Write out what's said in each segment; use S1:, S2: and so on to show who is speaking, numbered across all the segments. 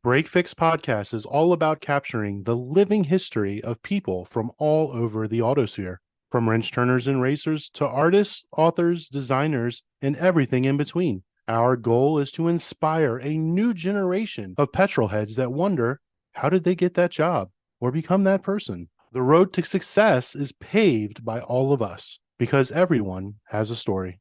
S1: Break Fix Podcast is all about capturing the living history of people from all over the autosphere, from wrench turners and racers to artists, authors, designers, and everything in between. Our goal is to inspire a new generation of petrol heads that wonder, how did they get that job or become that person? The road to success is paved by all of us because everyone has a story.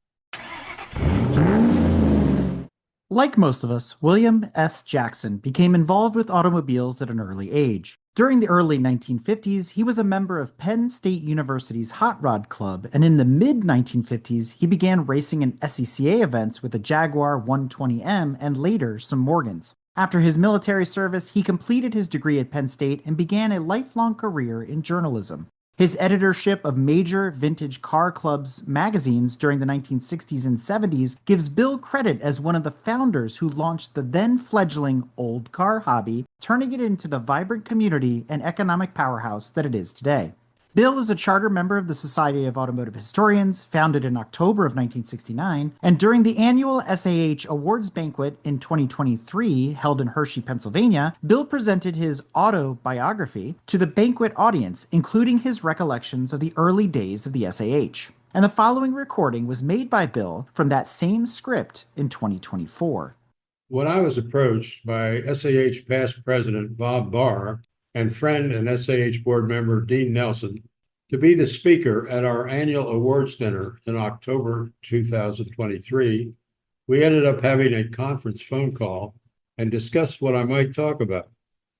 S2: Like most of us, William S. Jackson became involved with automobiles at an early age. During the early 1950s, he was a member of Penn State University's Hot Rod Club, and in the mid 1950s, he began racing in SCCA events with a Jaguar 120M and later some Morgans. After his military service, he completed his degree at Penn State and began a lifelong career in journalism. His editorship of major vintage car clubs magazines during the 1960s and 70s gives Bill credit as one of the founders who launched the then fledgling old car hobby, turning it into the vibrant community and economic powerhouse that it is today. Bill is a charter member of the Society of Automotive Historians, founded in October of 1969, and during the annual SAH Awards banquet in 2023, held in Hershey, Pennsylvania, Bill presented his autobiography to the banquet audience, including his recollections of the early days of the SAH. And the following recording was made by Bill from that same script in 2024.
S3: When I was approached by SAH past president Bob Barr and friend and SAH board member Dean Nelson to be the speaker at our annual awards dinner in October 2023, we ended up having a conference phone call and discussed what I might talk about.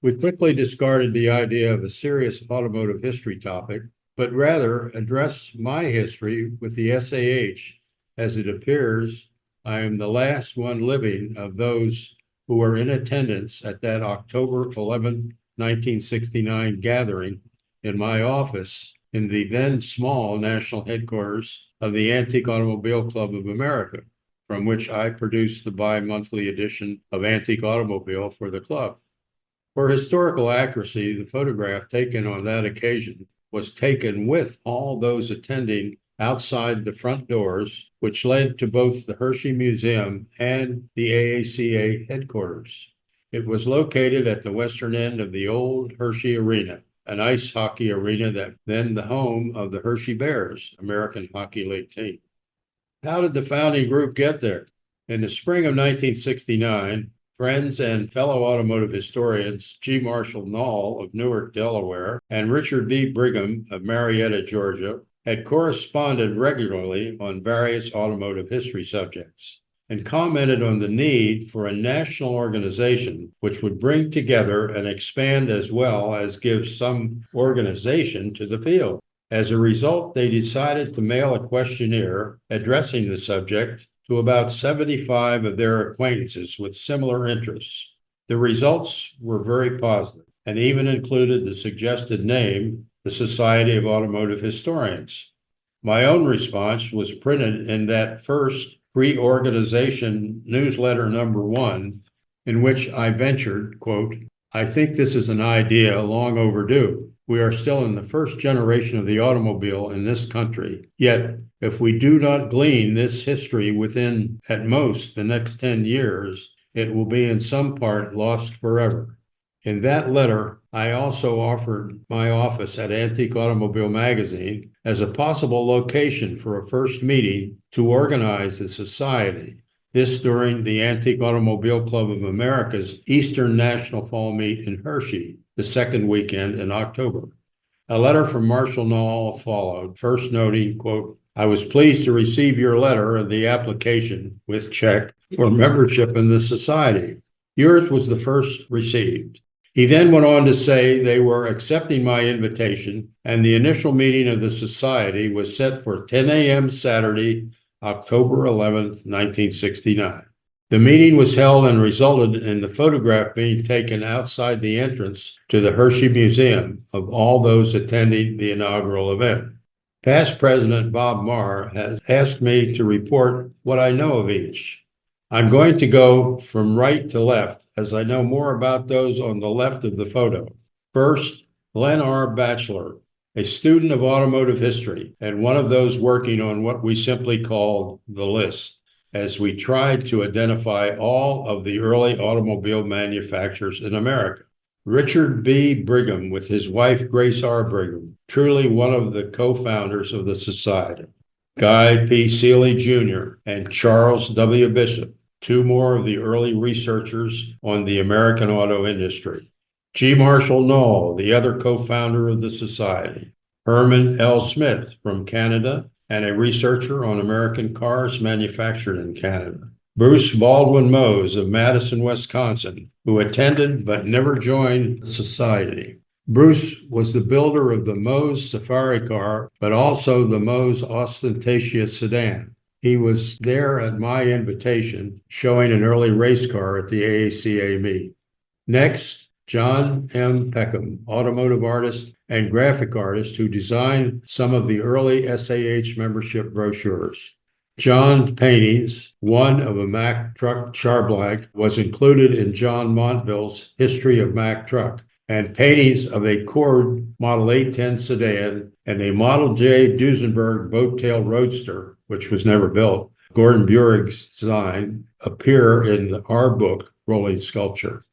S3: We quickly discarded the idea of a serious automotive history topic, but rather address my history with the SAH. As it appears, I am the last one living of those who were in attendance at that October 11th, 1969 gathering in my office in the then small national headquarters of the Antique Automobile Club of America, from which I produced the bi-monthly edition of Antique Automobile for the club. For historical accuracy, the photograph taken on that occasion was taken with all those attending outside the front doors, which led to both the Hershey Museum and the AACA headquarters. It was located at the western end of the old Hershey Arena, an ice hockey arena that then the home of the Hershey Bears, American Hockey League team. How did the founding group get there? In the spring of 1969, friends and fellow automotive historians G. Marshall Nall of Newark, Delaware, and Richard B. Brigham of Marietta, Georgia, had corresponded regularly on various automotive history subjects and commented on the need for a national organization which would bring together and expand as well as give some organization to the field. As a result, they decided to mail a questionnaire addressing the subject to about 75 of their acquaintances with similar interests. The results were very positive and even included the suggested name, the Society of Automotive Historians. My own response was printed in that first pre-organization newsletter number 1, in which I ventured, quote, "I think this is an idea long overdue. We are still in the first generation of the automobile in this country. Yet, if we do not glean this history within, at most, the next 10 years, it will be in some part lost forever." In that letter, I also offered my office at Antique Automobile Magazine as a possible location for a first meeting to organize the society. This during the Antique Automobile Club of America's Eastern National Fall Meet in Hershey, the second weekend in October. A letter from Marshall Nall followed, first noting, quote, "I was pleased to receive your letter and the application with check for membership in the society. Yours was the first received." He then went on to say they were accepting my invitation, and the initial meeting of the society was set for 10 a.m. Saturday, October 11th, 1969. The meeting was held and resulted in the photograph being taken outside the entrance to the Hershey Museum of all those attending the inaugural event. Past President Bob Marr has asked me to report what I know of each. I'm going to go from right to left, as I know more about those on the left of the photo. First, Glenn R. Batchelor, a student of automotive history and one of those working on what we simply called the list. as we tried to identify all of the early automobile manufacturers in America. Richard B. Brigham, with his wife Grace R. Brigham, truly one of the co-founders of the society. Guy P. Seeley Jr. and Charles W. Bishop, two more of the early researchers on the American auto industry. G. Marshall Knoll, the other co-founder of the society. Herman L. Smith from Canada, and a researcher on American cars manufactured in Canada. Bruce Baldwin Mose of Madison, Wisconsin, who attended but never joined the society. Bruce was the builder of the Mose Safari car, but also the Mose Ostentatious sedan. He was there at my invitation, showing an early race car at the AACA meet. Next, John M. Peckham, automotive artist and graphic artist who designed some of the early SAH membership brochures. John's paintings, one of a Mack truck charblanc, was included in John Montville's History of Mack Truck, and paintings of a Cord Model 810 sedan and a Model J Duesenberg boat-tail roadster, which was never built, Gordon Bureg's design, appear in our book, Rolling Sculpture.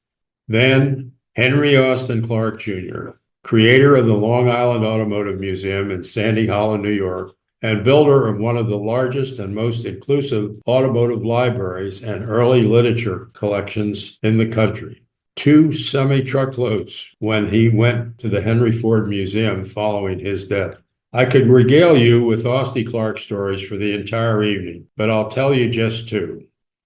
S3: Then Henry Austin Clark Jr., creator of the Long Island Automotive Museum in Sandy Hollow, New York, and builder of one of the largest and most inclusive automotive libraries and early literature collections in the country. 2 semi-truckloads when he went to the Henry Ford Museum following his death. I could regale you with Austin Clark stories for the entire evening, but I'll tell you just 2.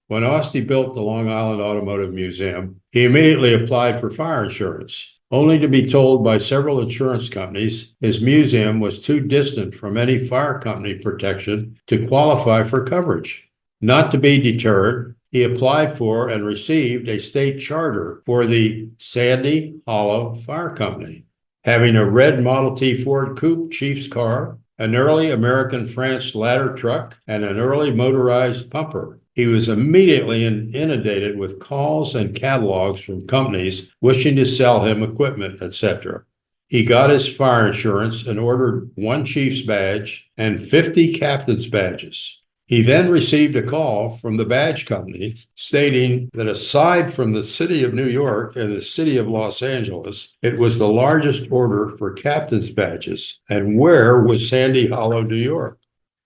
S3: When Austin built the Long Island Automotive Museum, he immediately applied for fire insurance, only to be told by several insurance companies his museum was too distant from any fire company protection to qualify for coverage. Not to be deterred, he applied for and received a state charter for the Sandy Hollow Fire Company, having a red Model T Ford Coupe Chief's car, an early American France ladder truck, and an early motorized pumper. He was immediately inundated with calls and catalogs from companies wishing to sell him equipment, etc. He got his fire insurance and ordered 1 chief's badge and 50 captain's badges. He then received a call from the badge company stating that aside from the city of New York and the city of Los Angeles, it was the largest order for captain's badges. And where was Sandy Hollow, New York?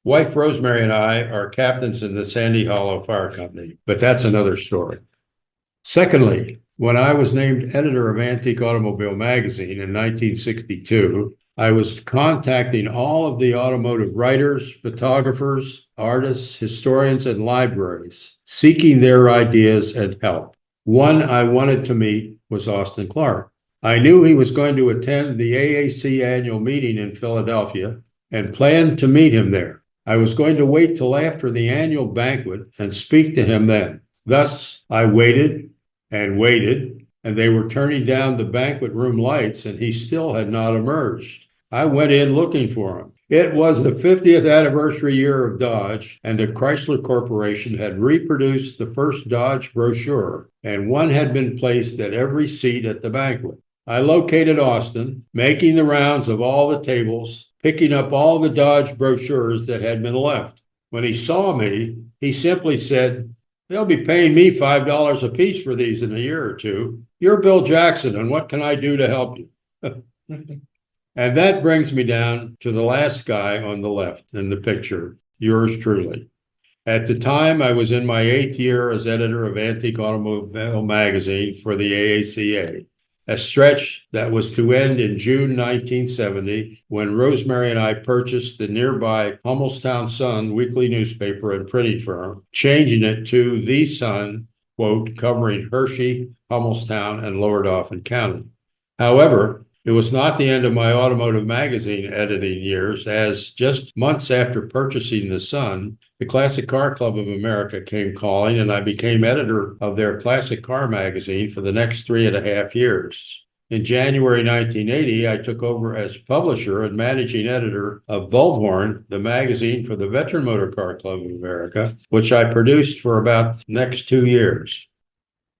S3: Wife Rosemary and I are captains in the Sandy Hollow Fire Company, but that's another story. Secondly, when I was named editor of Antique Automobile magazine in 1962, I was contacting all of the automotive writers, photographers, artists, historians, and libraries, seeking their ideas and help. One I wanted to meet was Austin Clark. I knew he was going to attend the AAC annual meeting in Philadelphia and planned to meet him there. I was going to wait till after the annual banquet and speak to him then. Thus, I waited, and they were turning down the banquet room lights, and he still had not emerged. I went in looking for him. It was the 50th anniversary year of Dodge, and the Chrysler Corporation had reproduced the first Dodge brochure, and one had been placed at every seat at the banquet. I located Austin, making the rounds of all the tables, picking up all the Dodge brochures that had been left. When he saw me, he simply said, "They'll be paying me $5 a piece for these in a year or two. You're Bill Jackson, and what can I do to help you?" And that brings me down to the last guy on the left in the picture, yours truly. At the time, I was in my 8th year as editor of Antique Automobile magazine for the AACA, a stretch that was to end in June 1970 when Rosemary and I purchased the nearby Hummelstown Sun weekly newspaper and printing firm, changing it to The Sun, quote, covering Hershey, Hummelstown, and Lower Dauphin County. However, it was not the end of my automotive magazine editing years, as just months after purchasing The Sun, the Classic Car Club of America came calling, and I became editor of their classic car magazine for the next 3.5 years. In January 1980, I took over as publisher and managing editor of Bullhorn, the magazine for the Veteran Motor Car Club of America, which I produced for about the next 2 years.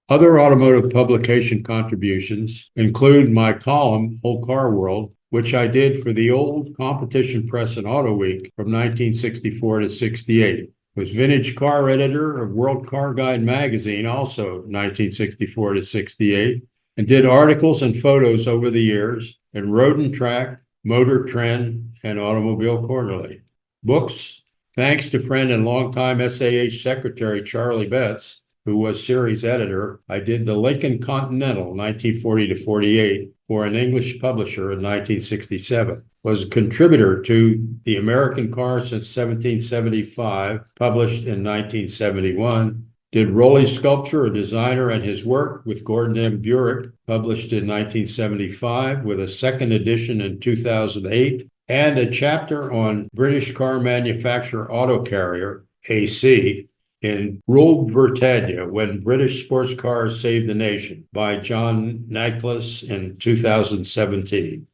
S3: Other automotive publication contributions include my column, Old Car World, which I did for the old Competition Press and Auto Week from 1964 to 68. was vintage car editor of World Car Guide magazine, also 1964 to 68, and did articles and photos over the years in Road and Track, Motor Trend, and Automobile Quarterly. Books, thanks to friend and longtime SAH secretary Charlie Betts, who was series editor, I did the Lincoln Continental 1940 to 48 for an English publisher in 1967. Was a contributor to The American Car since 1775, published in 1971. Did Rowley Sculpture, a designer, and his work with Gordon M. Burek, published in 1975, with a second edition in 2008, and a chapter on British car manufacturer Autocarrier, AC, in Rule Britannia, When British Sports Cars Saved the Nation, by John Nicholas in 2017.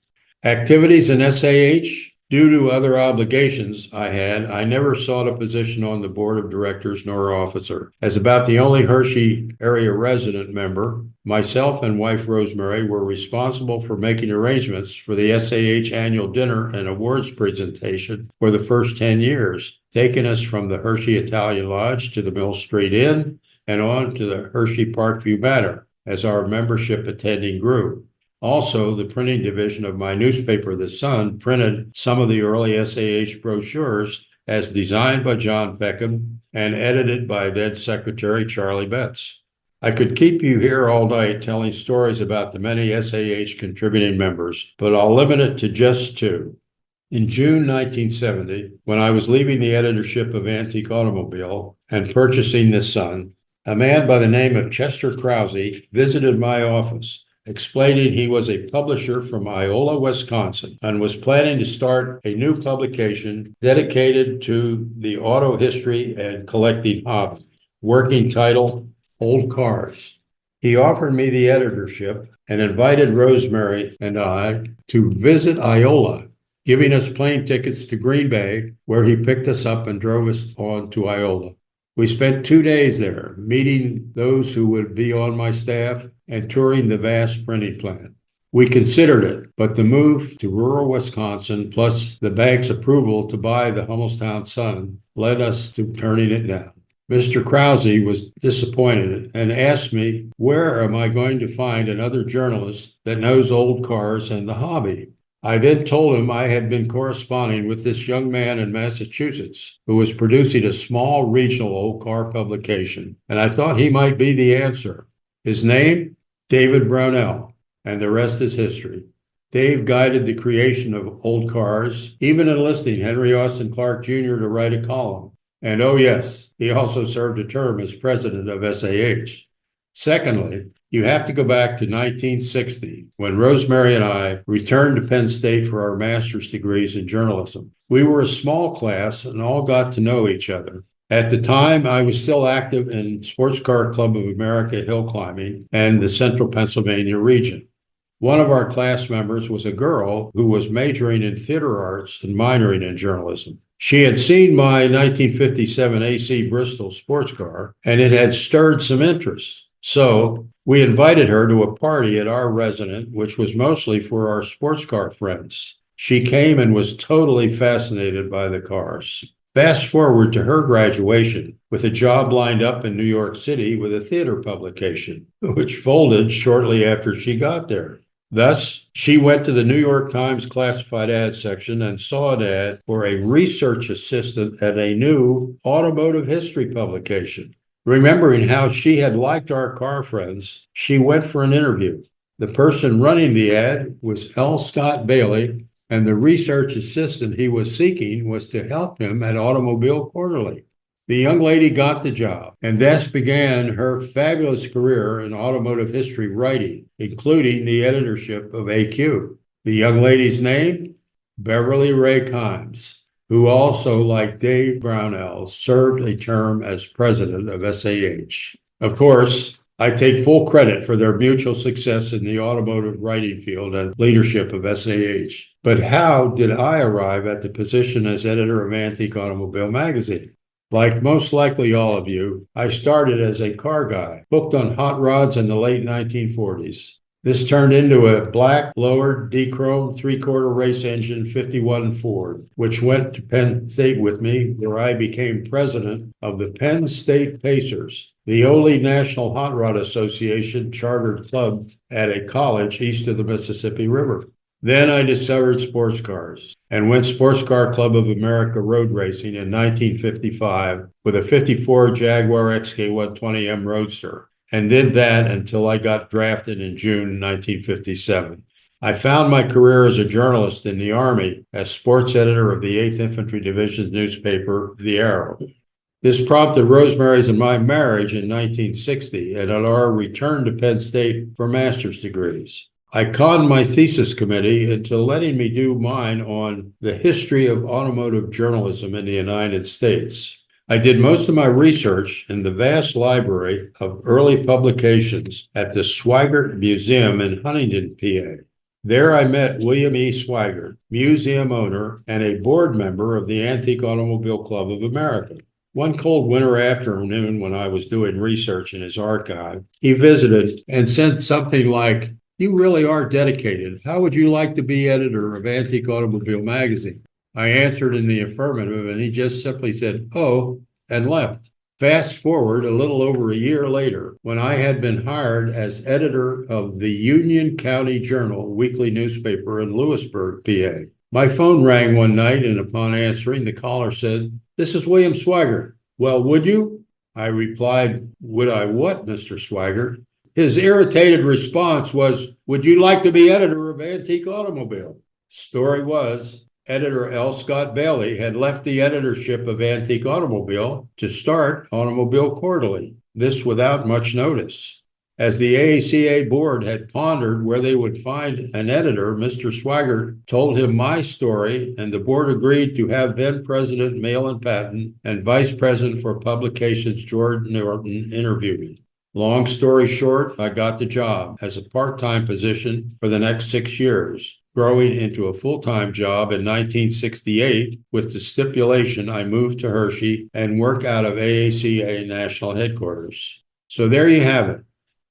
S3: Activities in SAH. Due to other obligations I never sought a position on the board of directors nor officer. As about the only Hershey area resident member, myself and wife Rosemary were responsible for making arrangements for the SAH annual dinner and awards presentation for the first 10 years, taking us from the Hershey Italian Lodge to the Mill Street Inn and on to the Hershey Parkview Manor as our membership attending grew. Also, the printing division of my newspaper, The Sun, printed some of the early SAH brochures as designed by John Peckham and edited by then Secretary Charlie Betts. I could keep you here all night telling stories about the many SAH contributing members, but I'll limit it to just two. In June 1970, when I was leaving the editorship of Antique Automobile and purchasing The Sun, a man by the name of Chester Krause visited my office, explaining he was a publisher from Iola, Wisconsin, and was planning to start a new publication dedicated to the auto history and collecting hobby, working title, Old Cars. He offered me the editorship and invited Rosemary and I to visit Iola, giving us plane tickets to Green Bay, where he picked us up and drove us on to Iola. We spent 2 days there, meeting those who would be on my staff and touring the vast printing plant. We considered it, but the move to rural Wisconsin, plus the bank's approval to buy the Hummelstown Sun, led us to turning it down. Mr. Krause was disappointed and asked me, where am I going to find another journalist that knows old cars and the hobby? I then told him I had been corresponding with this young man in Massachusetts who was producing a small regional old car publication, and I thought he might be the answer. His name? David Brownell, and the rest is history. Dave guided the creation of Old Cars, even enlisting Henry Austin Clark Jr. to write a column. And oh yes, he also served a term as president of SAH. Secondly, you have to go back to 1960, when Rosemary and I returned to Penn State for our master's degrees in journalism. We were a small class and all got to know each other. At the time, I was still active in Sports Car Club of America hill climbing and the central Pennsylvania region. One of our class members was a girl who was majoring in theater arts and minoring in journalism. She had seen my 1957 AC Bristol sports car, and it had stirred some interest. So we invited her to a party at our residence, which was mostly for our sports car friends. She came and was totally fascinated by the cars. Fast forward to her graduation with a job lined up in New York City with a theater publication, which folded shortly after she got there. Thus, she went to the New York Times classified ads section and saw an ad for a research assistant at a new automotive history publication. Remembering how she had liked our car friends, she went for an interview. The person running the ad was L. Scott Bailey, and the research assistant he was seeking was to help him at Automobile Quarterly. The young lady got the job, and thus began her fabulous career in automotive history writing, including the editorship of AQ. The young lady's name? Beverly Ray Kimes, who also, like Dave Brownell, served a term as president of SAH. Of course, I take full credit for their mutual success in the automotive writing field and leadership of SAH. But how did I arrive at the position as editor of Antique Automobile magazine? Like most likely all of you, I started as a car guy, booked on hot rods in the late 1940s. This turned into a black lowered D-chrome 3/4 race engine 51 Ford, which went to Penn State with me, where I became president of the Penn State Pacers, the only National Hot Rod Association chartered club at a college east of the Mississippi River. Then I discovered sports cars and went Sports Car Club of America road racing in 1955 with a 54 Jaguar XK120M Roadster, and did that until I got drafted in June 1957. I found my career as a journalist in the Army as sports editor of the 8th Infantry Division's newspaper, The Arrow. This prompted Rosemary's and my marriage in 1960 and our return to Penn State for master's degrees. I conned my thesis committee into letting me do mine on the history of automotive journalism in the United States. I did most of my research in the vast library of early publications at the Swigert Museum in Huntington, PA. There I met William E. Swigert, museum owner and a board member of the Antique Automobile Club of America. One cold winter afternoon when I was doing research in his archive, he visited and sent something like, "You really are dedicated. How would you like to be editor of Antique Automobile Magazine?" I answered in the affirmative, and he just simply said, "Oh," and left. Fast forward a little over a year later, when I had been hired as editor of the Union County Journal weekly newspaper in Lewisburg, PA. My phone rang one night, and upon answering, the caller said, "This is William Swigert." "Well, would you?" I replied, "Would I what, Mr. Swigert?" His irritated response was, "Would you like to be editor of Antique Automobile?" Story was, editor L. Scott Bailey had left the editorship of Antique Automobile to start Automobile Quarterly, this without much notice. As the AACA board had pondered where they would find an editor, Mr. Swigert told him my story, and the board agreed to have then President Malin Patton and Vice President for Publications George Norton interview me. Long story short, I got the job as a part-time position for the next 6 years, growing into a full-time job in 1968 with the stipulation I moved to Hershey and work out of AACA National Headquarters. So there you have it.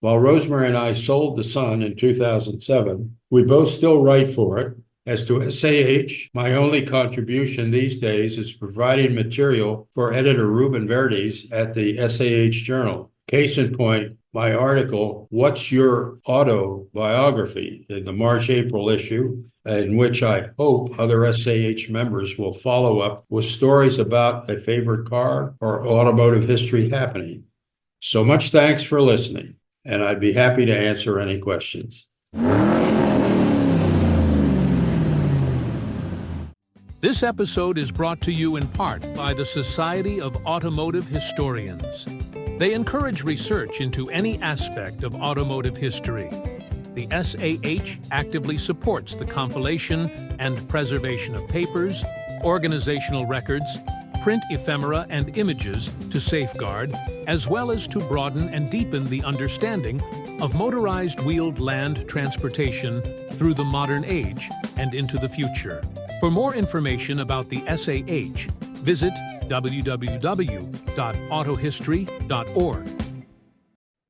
S3: While Rosemary and I sold the Sun in 2007, we both still write for it. As to SAH, my only contribution these days is providing material for editor Ruben Verdes at the SAH Journal. Case in point, my article, "What's Your Autobiography?" in the March-April issue, in which I hope other SAH members will follow up with stories about a favorite car or automotive history happening. So much thanks for listening, and I'd be happy to answer any questions.
S4: This episode is brought to you in part by the Society of Automotive Historians. They encourage research into any aspect of automotive history. The SAH actively supports the compilation and preservation of papers, organizational records, print ephemera and images to safeguard, as well as to broaden and deepen the understanding of motorized wheeled land transportation through the modern age and into the future. For more information about the SAH, visit www.autohistory.org.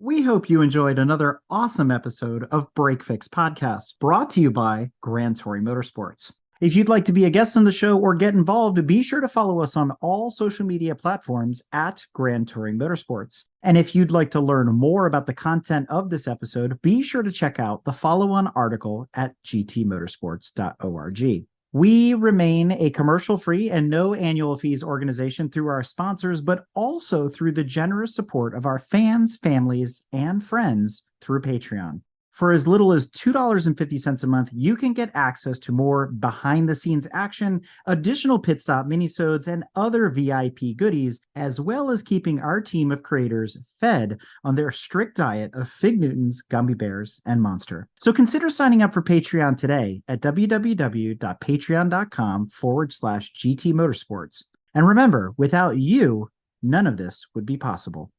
S2: We hope you enjoyed another awesome episode of Break Fix Podcast, brought to you by Grand Touring Motorsports. If you'd like to be a guest on the show or get involved, be sure to follow us on all social media platforms at Grand Touring Motorsports. And if you'd like to learn more about the content of this episode, be sure to check out the follow-on article at gtmotorsports.org. We remain a commercial-free and no annual fees organization through our sponsors, but also through the generous support of our fans, families, and friends through Patreon. For as little as $2.50 a month, you can get access to more behind-the-scenes action, additional pit stop minisodes, and other VIP goodies, as well as keeping our team of creators fed on their strict diet of Fig Newtons, gummy bears, and Monster. So consider signing up for Patreon today at www.patreon.com/GT Motorsports. And remember, without you, none of this would be possible.